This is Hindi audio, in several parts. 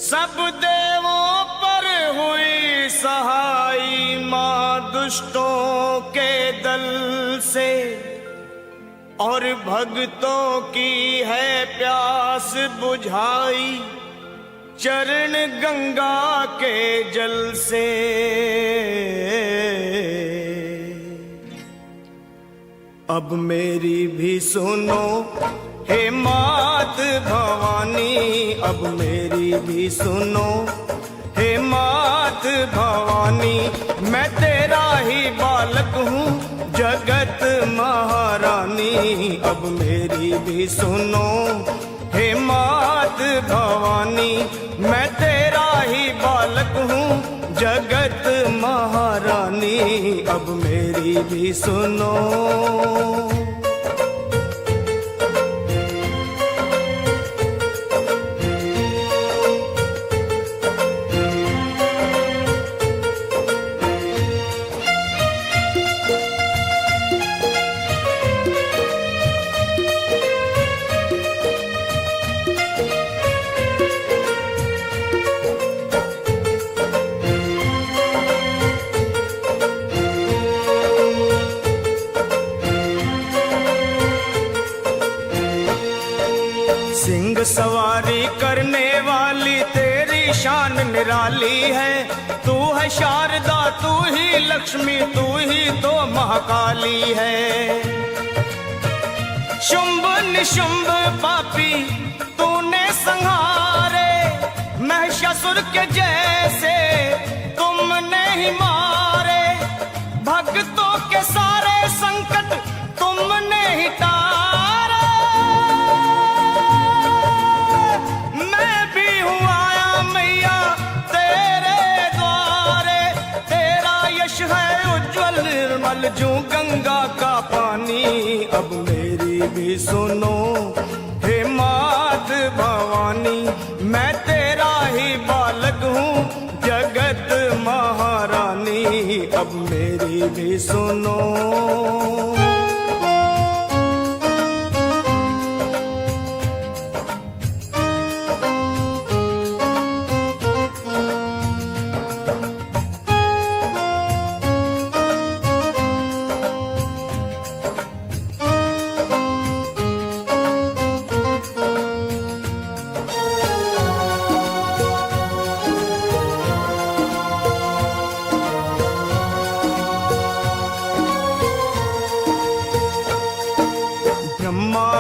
सब देवों पर हुई सहाई माँ दुष्टों के दल से, और भक्तों की है प्यास बुझाई चरण गंगा के जल से। अब मेरी भी सुनो हे मात भवानी, अब मेरी भी सुनो हे मात भवानी, मैं तेरा ही बालक हूँ जगत महारानी। अब मेरी भी सुनो हे मात भवानी, मैं तेरा ही बालक हूँ जगत महारानी। अब मेरी भी सुनो। सिंह सवारी करने वाली तेरी शान निराली है। तू है शारदा, तू ही लक्ष्मी, तू ही तो महाकाली है। शुंभ निशुंभ पापी तूने संहारे, महिषासुर के जैसे तुमने ही मारे। भक्तों के सारे संकट तुमने ही टारे। मैं भी हूँ आया मैया तेरे द्वारे, तेरा यश है उज्जवल निर्मल जो गंगा का पानी। अब मेरी भी सुनो हे मात भवानी, मैं तेरा ही बालक हूँ जगत महारानी। अब मेरी भी सुनो।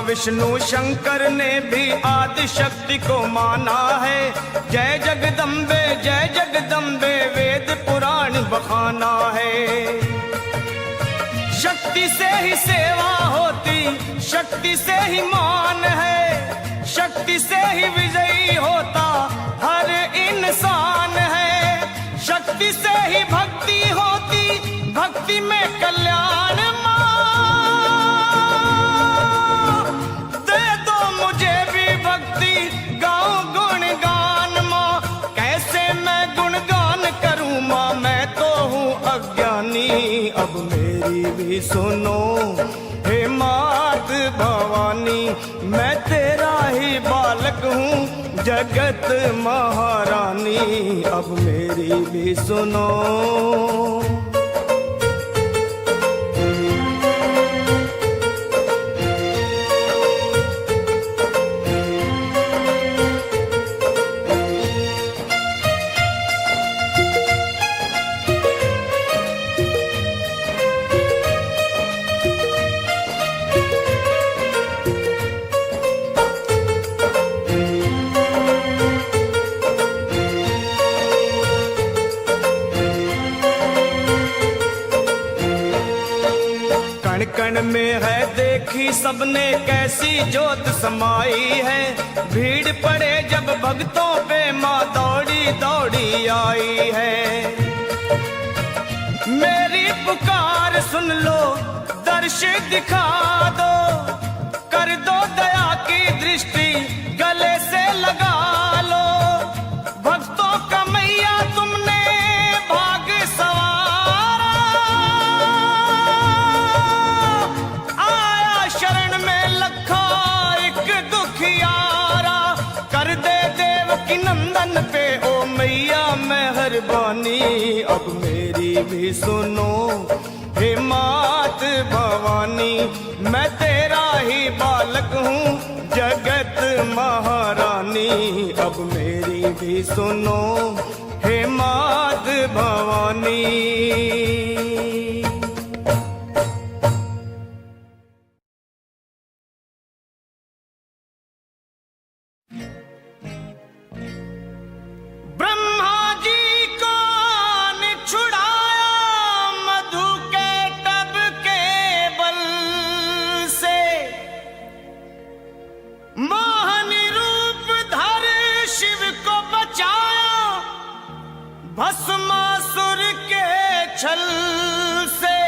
विष्णु शंकर ने भी आदि शक्ति को माना है। जय जगदम्बे वेद पुराण बखाना है। शक्ति से ही सेवा होती, शक्ति से ही मान है, शक्ति से ही विजयी होता हर इंसान है। शक्ति से ही भक्ति होती, भक्ति में कल्याण। अब मेरी भी सुनो हे मात भवानी, मैं तेरा ही बालक हूँ जगत महारानी। अब मेरी भी सुनो। कण में है देखी सबने कैसी जोत समाई है। भीड़ पड़े जब भक्तों पे माँ दौड़ी दौड़ी आई है। मेरी पुकार सुन लो, दर्श दिखा दो, कर दो दया की दृष्टि गले से लगा लो। भक्तों का मैया तुमने भाग सवारा, आया शरण में लखा एक दुखियारा। कर दे देव की नंदन पे भी सुनो हे मात भवानी, मैं तेरा ही बालक हूँ जगत महारानी। अब मेरी भी सुनो हे मात भवानी। भस्मासुर के छल से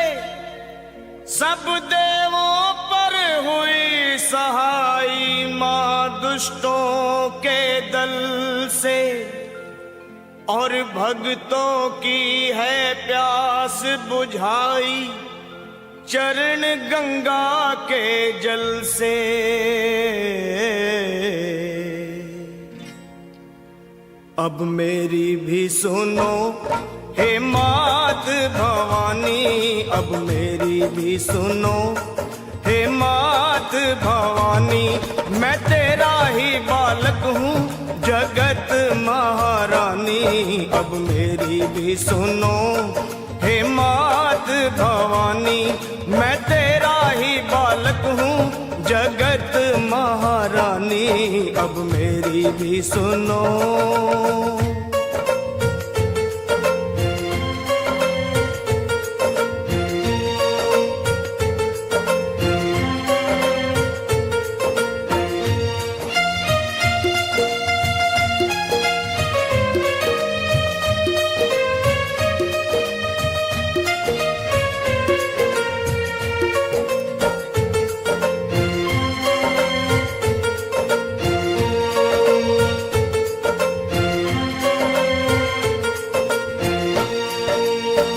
सब देवों पर हुई सहाई, मां दुष्टों के दल से। और भक्तों की है प्यास बुझाई चरण गंगा के जल से। अब मेरी भी सुनो हे मात भवानी, अब मेरी भी सुनो हे मात भवानी। मैं तेरा ही बालक हूँ जगत महारानी। अब मेरी भी सुनो हे मात भवानी, मैं तेरा ही बालक हूँ जगत महारानी। अब मेरी भी सुनो।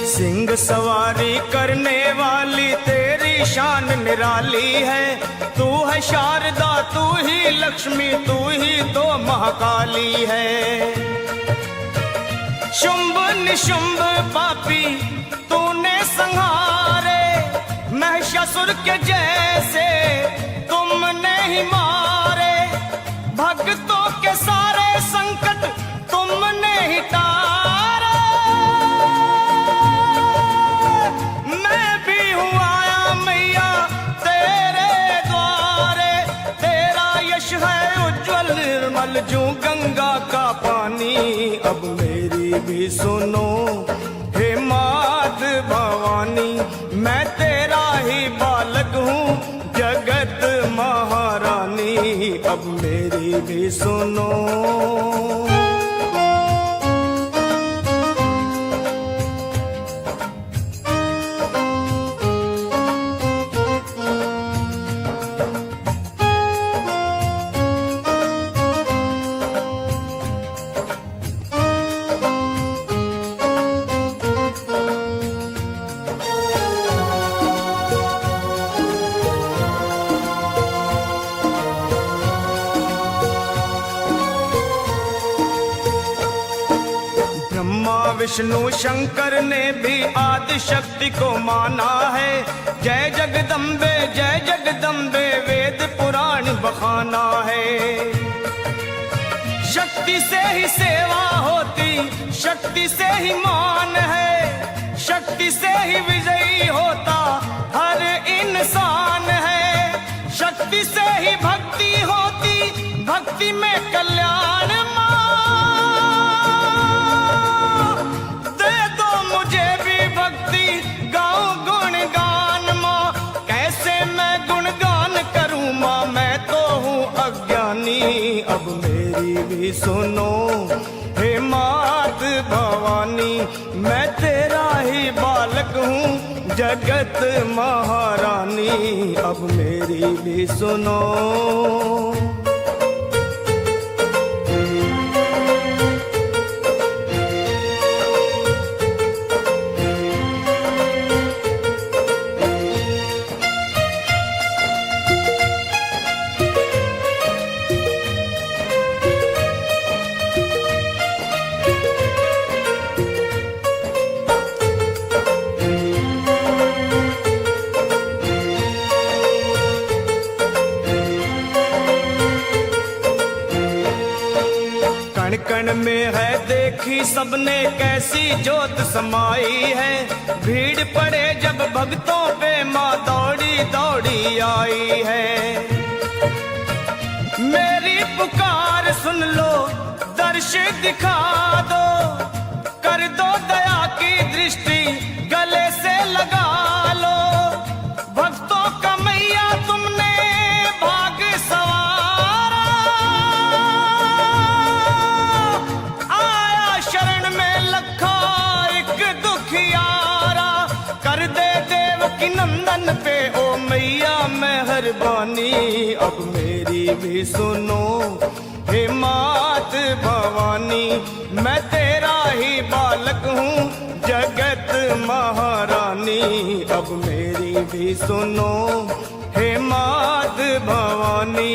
सिंह सवारी करने वाली तेरी शान निराली है। तू है शारदा, तू ही लक्ष्मी, तू ही तो महाकाली है। शुंभ निशुंभ पापी तूने संहारे, महिषासुर के जैसे तुमने ही मारे। भक्तों के सारे संकट तुमने ही टारे। मैं भी हूँ आया मैया तेरे द्वारे, तेरा यश है उज्जवल निर्मल जो गंगा का पानी। अब मेरी भी सुनो हे मात भवानी, मैं तेरा ही बालक हूँ जगत महारानी। अब मेरी भी सुनो। विष्णु शंकर ने भी आदि शक्ति को माना है। जय जगदम्बे वेद पुराण बखाना है। शक्ति से ही सेवा होती, शक्ति से ही मान है। शक्ति से ही विजयी होता हर इंसान है। शक्ति से ही भक्ति होती, भक्ति में कल्याण। मुझे भी भक्ति गाऊं गुणगान माँ, कैसे मैं गुणगान करूं माँ, मैं तो हूँ अज्ञानी। अब मेरी भी सुनो हे मात भवानी, मैं तेरा ही बालक हूँ जगत महारानी। अब मेरी भी सुनो। नैन में है देखी सबने कैसी जोत समाई है। भीड़ पड़े जब भक्तों पे माँ दौड़ी दौड़ी आई है। मेरी पुकार सुन लो, दर्श दिखा दो, कर दो दया की दृष्टि गले से लगा लो। भक्तों का मैया तुमने भाग सवारा, आया शरण में लखा एक दुखियारा। कर दे देवकी नंदन पे ओ मैया मेहरबानी, अब मेरी भी सुनो हे मात भवानी। मैं तेरा ही बालक हूँ जगत महारानी, अब मेरी भी सुनो हे मात भवानी।